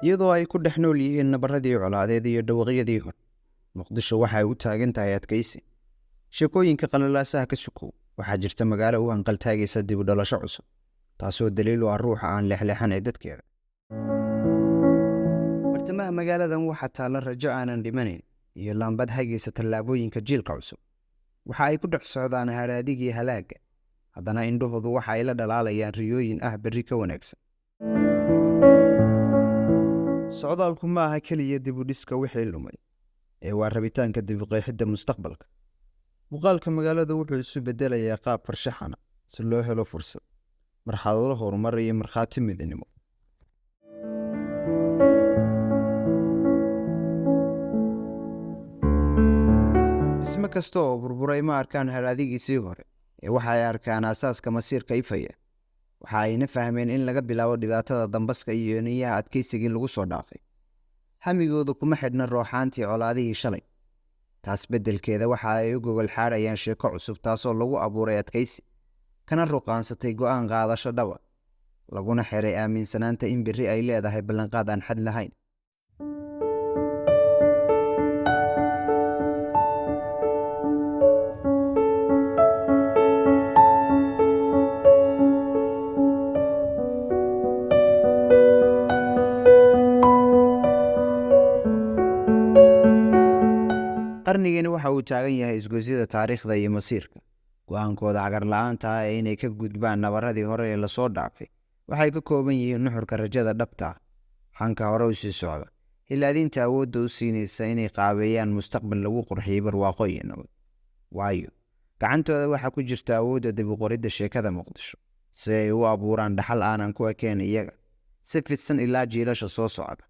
iyadoo ay ku dhex nool yihiin nabaradii colaadeed iyo dhawaqyadii hore. Muqdisho waxay u taagan tahay adkaysi. Sheekooyinka qalalaasaha ka sukow, waxaa jirta magaalo u hanqaltaagaysa dib u dhalasho cusub, taasoo daliil u ah ruuxa aan leexleexan ee dadkeeda. Bartamaha magaaladan waxaa taalla rajo aanan dhimanayn iyo laambad hagaysa tallaabooyinka jiilka cusub. Waxa ay ku dhex socdaan haraadigii halaaga, haddana indhahoodu waxa ay la dhalaalayaan riyooyin ah berri ka wanaagsan. Socdaalku ma aha keliya dib u dhiska wixii lumay, ee waa rabitaanka dib u qeexidda mustaqbalka. Muuqaalka magaalada wuxuu isu beddelayaa qaab farshaxan si loo helo fursad, marxalado horumar iyo markhaati midnimo. Dhisme kasta oo burburay ma arkaan haraadigiisii hore, ee waxa ay arkaan aasaaska masiirka ifaya. Waxa ayna fahmeen in laga bilaabo dhibaatada dambaska iyo niyaha adkaysigii lagu soo dhaafay. Hamigoodu kuma xidhna rooxaantii colaadihii shalay. Taas beddelkeeda waxa ay u gogol xaarayaan sheeko cusub taasoo lagu abuuray adkaysi, kana ruqaansatay go'aan qaadasho dhaba, laguna xiray aaminsanaanta in berri ay leedahay ballanqaad aan xad lahayn. Qarnigani waxa uu taagan yahay isgoysyada taariikhda iyo masiirka. Go'aankooda cagar la'aanta ah ee inay ka gudbaan nabaradii hore ee lasoo dhaafay waxay ka kooban yihiin nuxurka rajada dhabta ah, hanka hore u sii socda, hilaadinta awoodda u siinaysa inay qaabeeyaan mustaqbal lagu qurxiyey barwaaqo iyo nabad. Waayo, gacantooda waxaa ku jirta awoodda dib u qoridda sheekada Muqdisho, si ay u abuuraan dhaxal aanan ku ekayn iyaga, si fidsan ilaa jiilasha soo socda.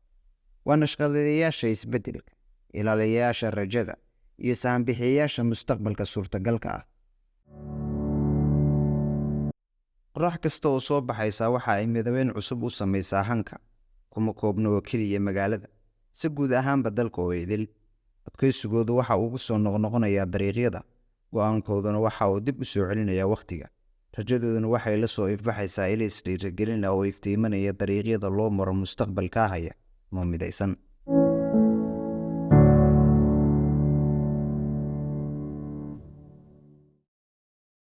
Waa nashqadeeyayaasha isbeddelka, ilaaliyayaasha rajada, iyo sahanbixiyayaasha mustaqbalka suurtagalka ah. Qorax kasta oo soo baxaysa waxa ay midabeyn cusub u samaysaa hanka, kuma koobna oo keliya magaalada, si guud ahaanba dalka oo idil. Adkaysigoodu waxa uu ku soo noqnoqonayaa dariiqyada, go'aankooduna waxa uu dib u soo celinayaa wakhtiga. Rajadooduna waxay la soo ifbaxaysaa ilays dhiirigelin ah oo iftiimanaya dariiqyada loo maro mustaqbalka haya ma midaysan.